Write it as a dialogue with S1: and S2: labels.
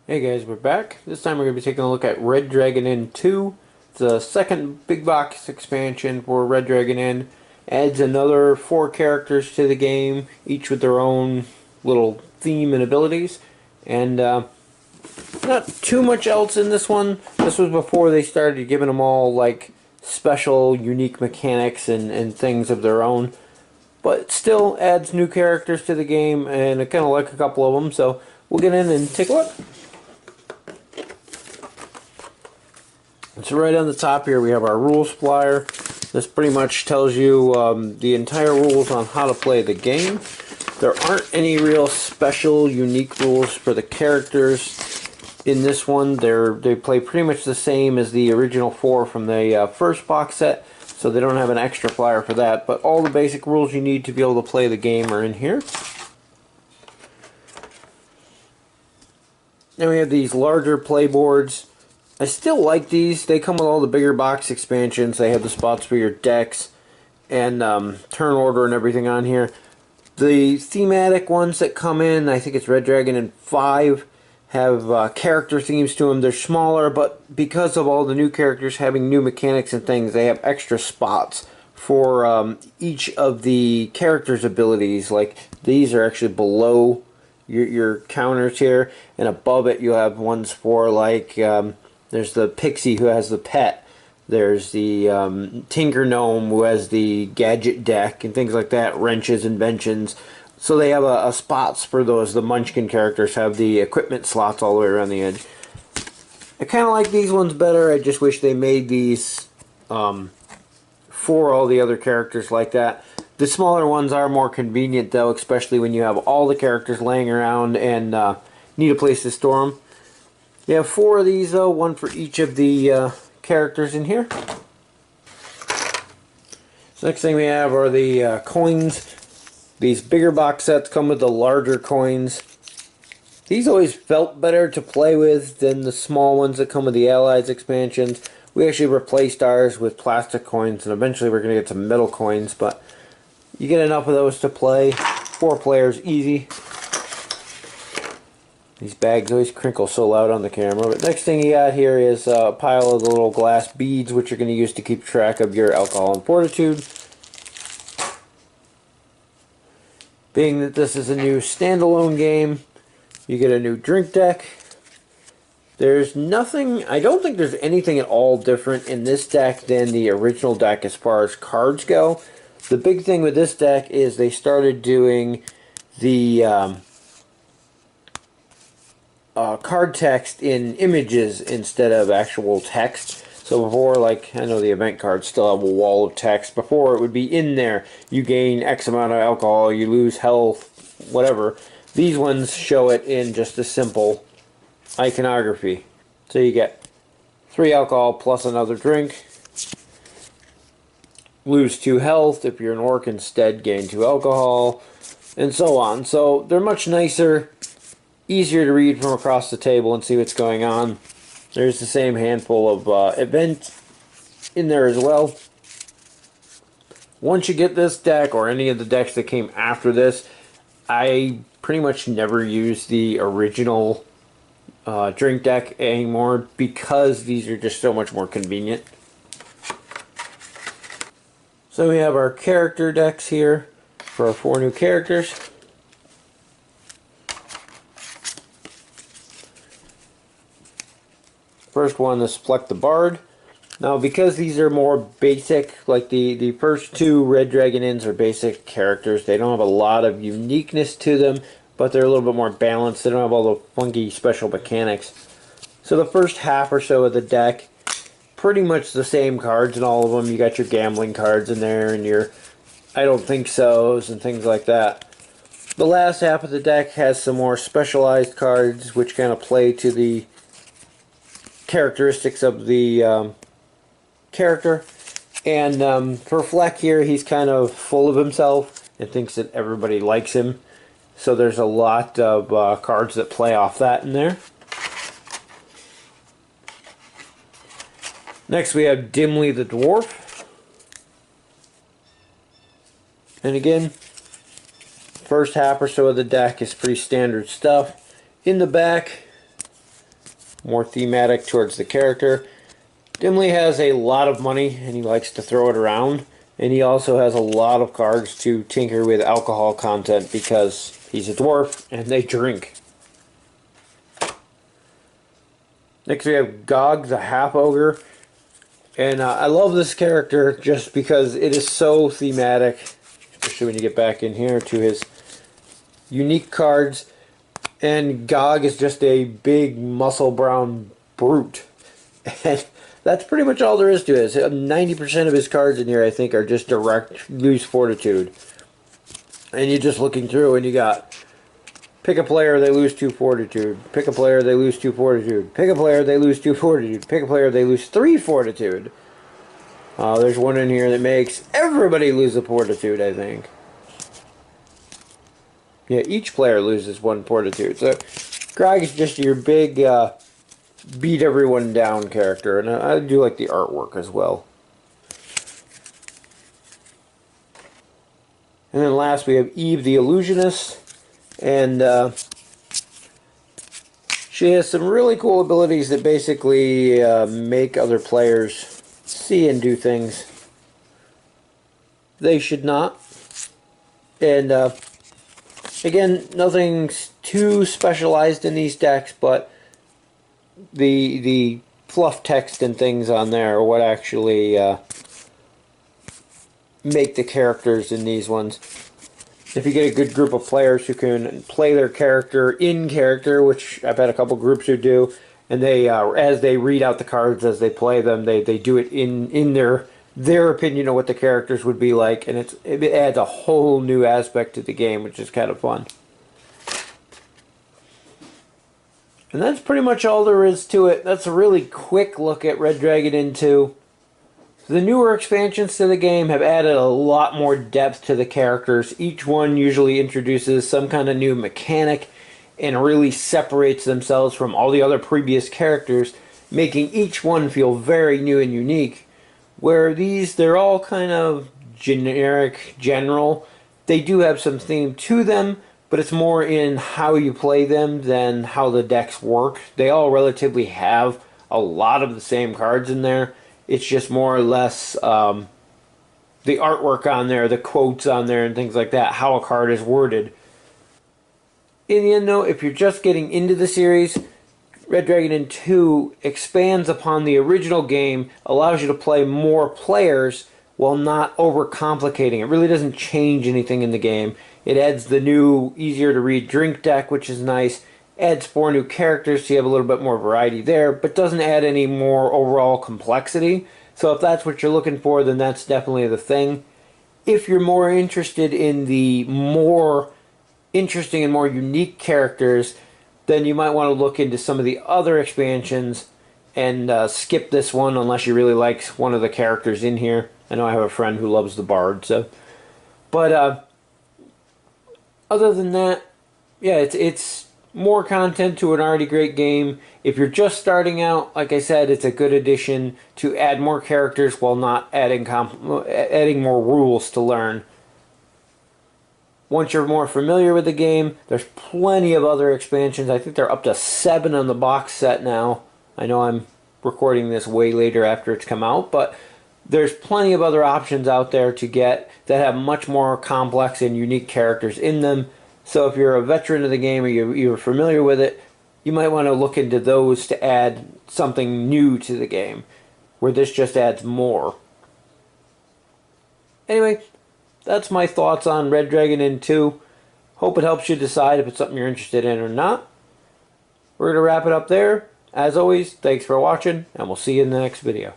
S1: Hey guys, we're back. This time we're going to be taking a look at Red Dragon Inn 2. It's the second big box expansion for Red Dragon Inn. Adds another 4 characters to the game, each with their own little theme and abilities. And not too much else in this one. This was before they started giving them all like special, unique mechanics and things of their own. But still adds new characters to the game, and I kind of like a couple of them. So we'll get in and take a look. So right on the top here we have our rules flyer. This pretty much tells you the entire rules on how to play the game. There aren't any real special, unique rules for the characters in this one. They play pretty much the same as the original 4 from the first box set, so they don't have an extra flyer for that. But all the basic rules you need to be able to play the game are in here. Then we have these larger playboards. I still like these. They come with all the bigger box expansions. They have the spots for your decks and turn order and everything on here. The thematic ones that come in, I think it's Red Dragon and 5, have character themes to them. They're smaller, but because of all the new characters having new mechanics and things, they have extra spots for each of the characters' abilities. Like these are actually below your counters here, and above it you have ones for like there's the pixie who has the pet. There's the Tinker Gnome who has the gadget deck and things like that, wrenches, inventions. So they have a spots for those. The Munchkin characters have the equipment slots all the way around the edge. I kind of like these ones better. I just wish they made these for all the other characters like that. The smaller ones are more convenient though, especially when you have all the characters laying around and need a place to store them. You have 4 of these though, one for each of the characters in here. So next thing we have are the coins. These bigger box sets come with the larger coins. These always felt better to play with than the small ones that come with the Allies expansions. We actually replaced ours with plastic coins, and eventually we're going to get some metal coins, but you get enough of those to play. 4 players, easy. These bags always crinkle so loud on the camera. But next thing you got here is a pile of the little glass beads, which you're going to use to keep track of your alcohol and fortitude. Being that this is a new standalone game, you get a new drink deck. There's nothing, I don't think there's anything at all different in this deck than the original deck as far as cards go. The big thing with this deck is they started doing the card text in images instead of actual text. So before, like, I know the event cards still have a wall of text. Before, it would be in there. You gain X amount of alcohol, you lose health, whatever. These ones show it in just a simple iconography. So you get 3 alcohol plus another drink. Lose 2 health. If you're an orc instead, gain 2 alcohol. And so on. So they're much nicer. Easier to read from across the table and see what's going on. There's the same handful of event in there as well. Once you get this deck, or any of the decks that came after this, I pretty much never use the original drink deck anymore because these are just so much more convenient. So we have our character decks here for our 4 new characters. First one is Fleck the Bard. Now because these are more basic, like the first 2 Red Dragon Inns are basic characters, they don't have a lot of uniqueness to them, but they're a little bit more balanced. They don't have all the funky special mechanics. So the first half or so of the deck, pretty much the same cards in all of them. You got your gambling cards in there and your I don't think so's and things like that. The last half of the deck has some more specialized cards which kind of play to the characteristics of the character. And for Fleck here, he's kind of full of himself and thinks that everybody likes him. So there's a lot of cards that play off that in there. Next we have Dimli the Dwarf. And again, first half or so of the deck is pretty standard stuff. In the back, more thematic towards the character. Dimli has a lot of money, and he likes to throw it around. And he also has a lot of cards to tinker with alcohol content because he's a dwarf and they drink. Next we have Gog the Half Ogre. And I love this character just because it is so thematic, especially when you get back in here to his unique cards. And Gog is just a big muscle brown brute. And that's pretty much all there is to it. 90% of his cards in here, I think, are just direct lose fortitude. And you're just looking through and you got pick a player, they lose 2 fortitude. Pick a player, they lose 2 fortitude. Pick a player, they lose 2 fortitude. Pick a player, they lose 3 fortitude. There's one in here that makes everybody lose a fortitude, I think. Yeah, each player loses 1 fortitude. So, Grog is just your big, beat everyone down character. And I do like the artwork as well. And then last we have Eve the Illusionist. And she has some really cool abilities that basically make other players see and do things they should not. And again, nothing's too specialized in these decks, but the fluff text and things on there are what actually make the characters in these ones. If you get a good group of players who can play their character in character, which I've had a couple groups who do, and they as they read out the cards as they play them, they do it in their opinion of what the characters would be like, and it adds a whole new aspect to the game, which is kind of fun. And that's pretty much all there is to it. That's a really quick look at Red Dragon Inn 2. The newer expansions to the game have added a lot more depth to the characters. Each one usually introduces some kind of new mechanic and really separates themselves from all the other previous characters, making each one feel very new and unique. Where these, they're all kind of generic, general. They do have some theme to them, but it's more in how you play them than how the decks work. They all relatively have a lot of the same cards in there. It's just more or less the artwork on there, the quotes on there, and things like that, how a card is worded. In the end, though, if you're just getting into the series, Red Dragon Inn 2 expands upon the original game, allows you to play more players while not overcomplicating. It really doesn't change anything in the game. It adds the new, easier-to-read drink deck, which is nice. Adds 4 new characters, so you have a little bit more variety there, but doesn't add any more overall complexity. So if that's what you're looking for, then that's definitely the thing. If you're more interested in the more interesting and more unique characters, then you might want to look into some of the other expansions and skip this one unless you really like one of the characters in here. I know I have a friend who loves the Bard, so. But other than that, yeah, it's more content to an already great game. If you're just starting out, like I said, it's a good addition to add more characters while not adding more rules to learn. Once you're more familiar with the game, there's plenty of other expansions. I think they're up to 7 on the box set now. I know I'm recording this way later after it's come out, but there's plenty of other options out there to get that have much more complex and unique characters in them. So if you're a veteran of the game or you're familiar with it, you might want to look into those to add something new to the game, where this just adds more. Anyway, that's my thoughts on Red Dragon Inn 2. Hope it helps you decide if it's something you're interested in or not. We're going to wrap it up there. As always, thanks for watching, and we'll see you in the next video.